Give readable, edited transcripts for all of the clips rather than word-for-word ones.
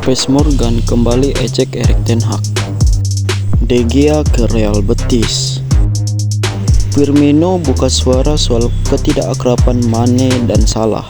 Piers Morgan kembali ejek Erik ten Hag. De Gea ke Real Betis. Firmino buka suara soal ketidakakraban Mane dan Salah.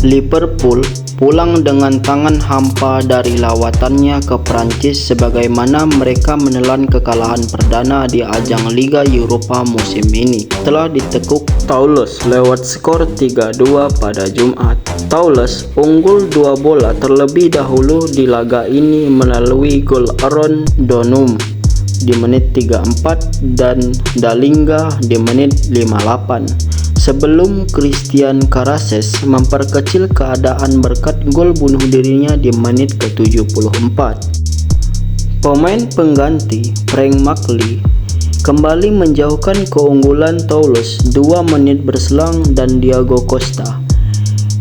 Liverpool pulang dengan tangan hampa dari lawatannya ke Prancis sebagaimana mereka menelan kekalahan perdana di ajang Liga Eropa musim ini. Telah ditekuk Toulouse lewat skor 3-2 pada Jumat. Toulouse unggul 2 bola terlebih dahulu di laga ini melalui gol Aaron Donum di menit 34 dan Dalinga di menit 58. Sebelum Christian Karases memperkecil keadaan berkat gol bunuh dirinya di menit ke-74. Pemain pengganti Frank McLean kembali menjauhkan keunggulan Toulouse 2 menit berselang dan Diego Costa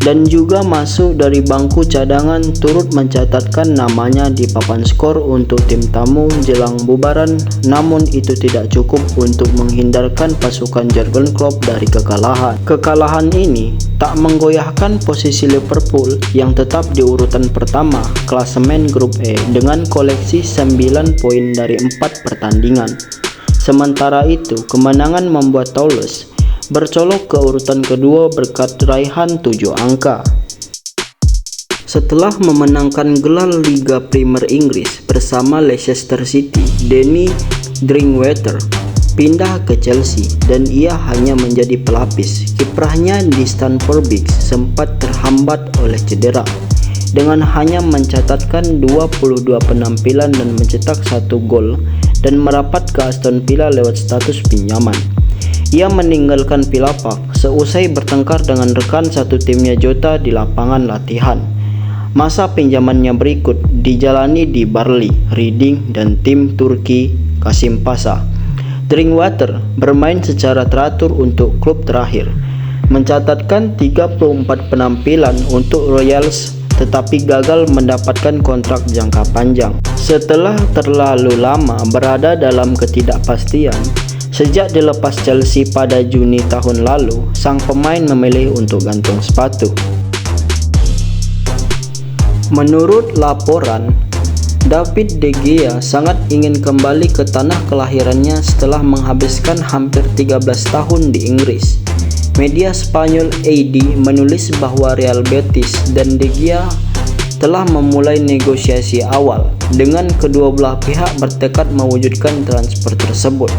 dan juga masuk dari bangku cadangan turut mencatatkan namanya di papan skor untuk tim tamu jelang bubaran, namun itu tidak cukup untuk menghindarkan pasukan Jurgen Klopp dari kekalahan. Kekalahan ini tak menggoyahkan posisi Liverpool yang tetap di urutan pertama klasemen grup E dengan koleksi 9 poin dari 4 pertandingan. Sementara itu, kemenangan membuat Toulouse bercolok ke urutan kedua berkat raihan 7 angka. Setelah memenangkan gelar Liga Premier Inggris bersama Leicester City, Danny Drinkwater pindah ke Chelsea dan ia hanya menjadi pelapis. Kiprahnya di Stamford Bridge sempat terhambat oleh cedera dengan hanya mencatatkan 22 penampilan dan mencetak 1 gol dan merapat ke Aston Villa lewat status pinjaman. Ia meninggalkan Villa Park seusai bertengkar dengan rekan satu timnya Jota di lapangan latihan. Masa pinjamannya berikut dijalani di Burnley, Reading, dan tim Turki Kasimpasa. Drinkwater bermain secara teratur untuk klub terakhir, mencatatkan 34 penampilan untuk Royals tetapi gagal mendapatkan kontrak jangka panjang. Setelah terlalu lama berada dalam ketidakpastian, sejak dilepas Chelsea pada Juni tahun lalu, sang pemain memilih untuk gantung sepatu. Menurut laporan, David De Gea sangat ingin kembali ke tanah kelahirannya setelah menghabiskan hampir 13 tahun di Inggris. Media Spanyol AD menulis bahwa Real Betis dan De Gea telah memulai negosiasi awal dengan kedua belah pihak bertekad mewujudkan transfer tersebut.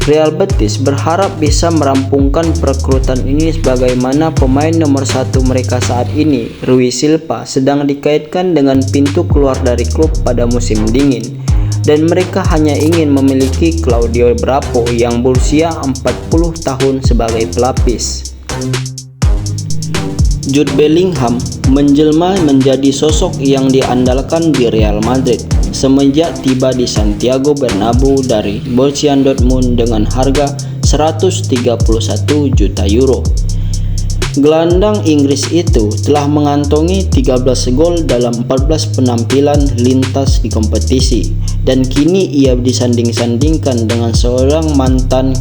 Real Betis berharap bisa merampungkan perekrutan ini sebagaimana pemain nomor 1 mereka saat ini, Rui Silva, sedang dikaitkan dengan pintu keluar dari klub pada musim dingin dan mereka hanya ingin memiliki Claudio Bravo yang berusia 40 tahun sebagai pelapis. Jude Bellingham menjelma menjadi sosok yang diandalkan di Real Madrid semenjak tiba di Santiago Bernabeu dari Borussia Dortmund dengan harga 131 juta euro. Gelandang Inggris itu telah mengantongi 13 gol dalam 14 penampilan lintas di kompetisi dan kini ia disanding-sandingkan dengan seorang mantan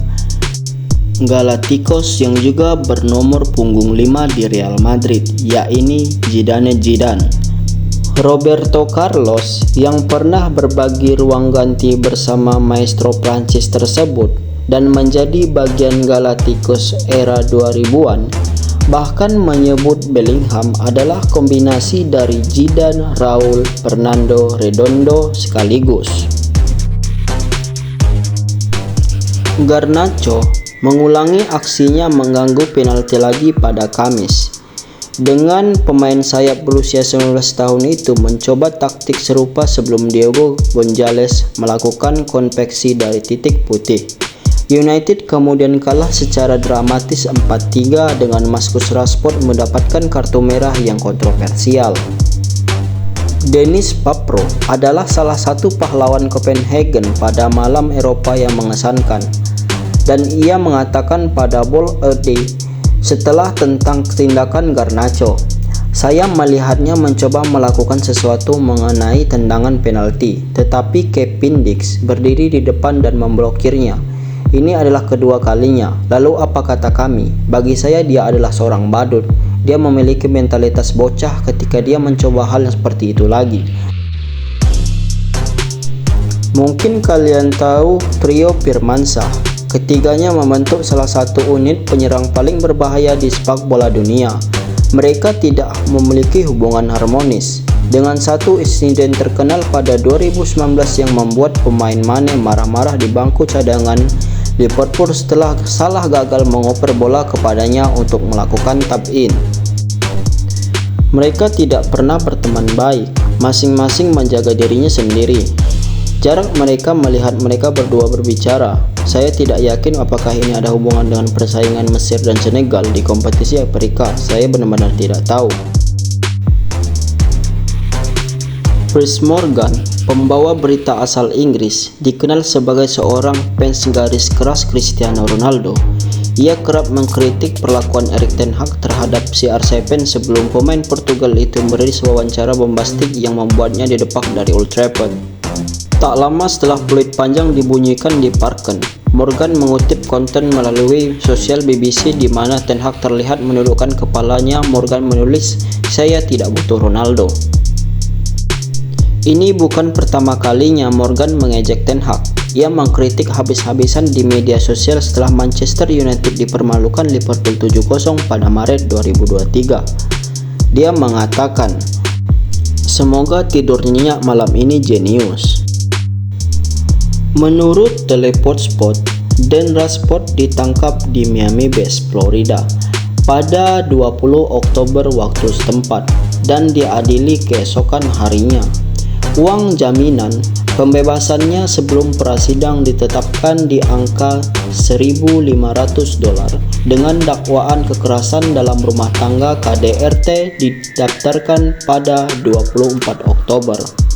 Galacticos yang juga bernomor punggung 5 di Real Madrid, yakni Zidane Zidane. Roberto Carlos yang pernah berbagi ruang ganti bersama maestro Prancis tersebut dan menjadi bagian Galacticos era 2000-an bahkan menyebut Bellingham adalah kombinasi dari Zidane, Raul, Fernando Redondo sekaligus. Garnacho mengulangi aksinya mengganggu penalti lagi pada Kamis. Dengan pemain sayap berusia 19 tahun itu mencoba taktik serupa sebelum Diego Gonzalez melakukan konveksi dari titik putih. United kemudian kalah secara dramatis 4-3 dengan Marcus Rashford mendapatkan kartu merah yang kontroversial. Dennis Papro adalah salah satu pahlawan Copenhagen pada malam Eropa yang mengesankan, dan ia mengatakan pada Ball a Day setelah tentang tindakan Garnacho, Saya melihatnya mencoba melakukan sesuatu mengenai tendangan penalti, tetapi Kevin Dix berdiri di depan dan memblokirnya. Ini adalah kedua kalinya. Lalu apa kata kami? Bagi saya dia adalah seorang badut. Dia memiliki mentalitas bocah ketika dia mencoba hal yang seperti itu lagi. Mungkin kalian tahu trio Firmansyah. Ketiganya membentuk salah satu unit penyerang paling berbahaya di sepak bola dunia. Mereka tidak memiliki hubungan harmonis. Dengan satu insiden terkenal pada 2019 yang membuat pemain Mane marah-marah di bangku cadangan Liverpool setelah salah gagal mengoper bola kepadanya untuk melakukan tap-in. Mereka tidak pernah berteman baik, masing-masing menjaga dirinya sendiri. Jarang mereka melihat mereka berdua berbicara. Saya tidak yakin apakah ini ada hubungan dengan persaingan Mesir dan Senegal di kompetisi Afrika. Saya benar-benar tidak tahu. Piers Morgan, pembawa berita asal Inggris, dikenal sebagai seorang fans garis keras Cristiano Ronaldo. Ia kerap mengkritik perlakuan Erik ten Hag terhadap CR7 sebelum pemain Portugal itu merilis wawancara bombastik yang membuatnya didepak dari Old Trafford. Tak lama setelah peluit panjang dibunyikan di Parken, Morgan mengutip konten melalui sosial BBC di mana ten Hag terlihat menundukkan kepalanya. Morgan menulis, "Saya tidak butuh Ronaldo." Ini bukan pertama kalinya Morgan mengejek ten Hag. Ia mengkritik habis-habisan di media sosial setelah Manchester United dipermalukan Liverpool 7-0 pada Maret 2023. Dia mengatakan, "Semoga tidur nyenyak malam ini jenius." Menurut Teleport Sport, Dan Rashford ditangkap di Miami Beach, Florida pada 20 Oktober waktu setempat dan diadili keesokan harinya. Uang jaminan pembebasannya sebelum prasidang ditetapkan di angka $1.500 dengan dakwaan kekerasan dalam rumah tangga KDRT didaftarkan pada 24 Oktober.